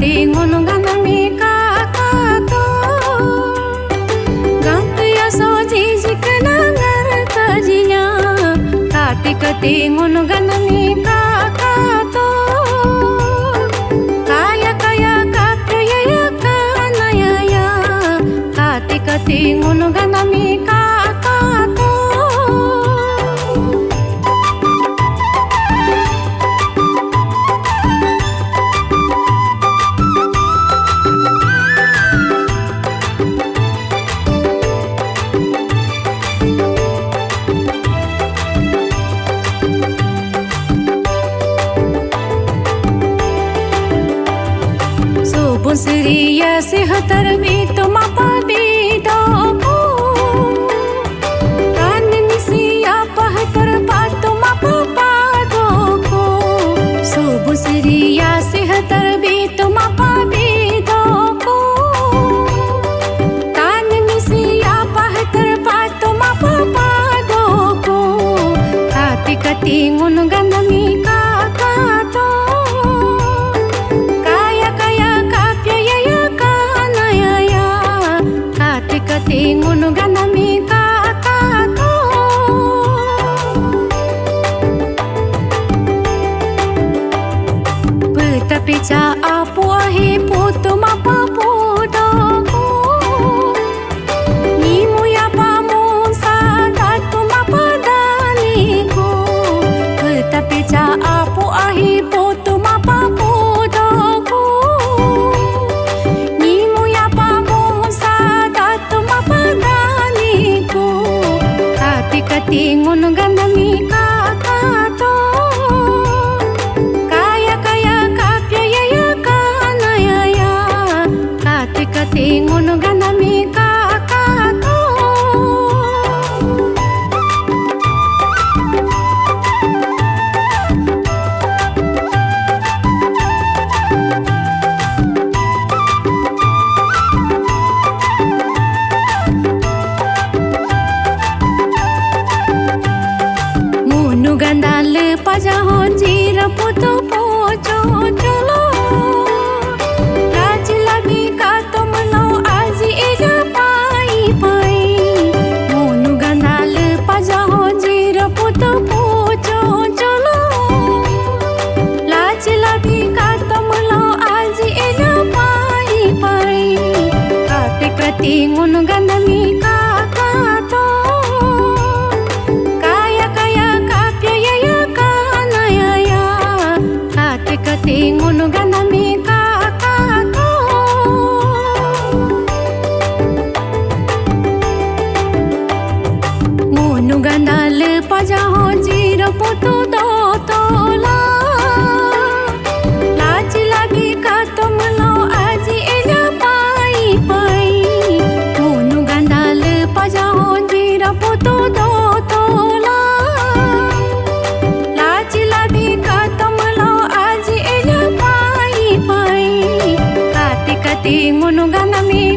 kati ngono ganami kakato gantiya so jijik nangar tajinya kati ngono ganami kakato kaya kapya ya kanaya ya kati ngono ganami kakato Sriya sehatar bito mapabido ko Tanini siya pahatar pato mapapado ko Subu Sriya sehatar bito mapabido ko Tanini siya pahatar pato mapapado ko Kati ngono ganami kakato ngono ganami kakato Petapica apu ahi putu mapapudo ko Nimu ya pamun sadatu mapadani ko Petapica apu ahi putu mapapudo ko Nimu ya pamun sadatu mapadani ko Kati ngono ganami kakato kaya kapya ya kanaya ya kati ngono ganami kakato gandal pajaho jira putu pocho cholo raj lagi ka tumlo aji eja pai pai monu gandal pajaho jira putu pocho cholo raj lagi ka tumlo aji eja pai pai kati ngono ganami kakato kati ngono ganami kakato ngono gandal pajaho jira putu do tola laj lagi ka tumlo aji eja pai pai ngono gandal pajaho jira putu do tola laj lagi ka tumlo kati ngono ganami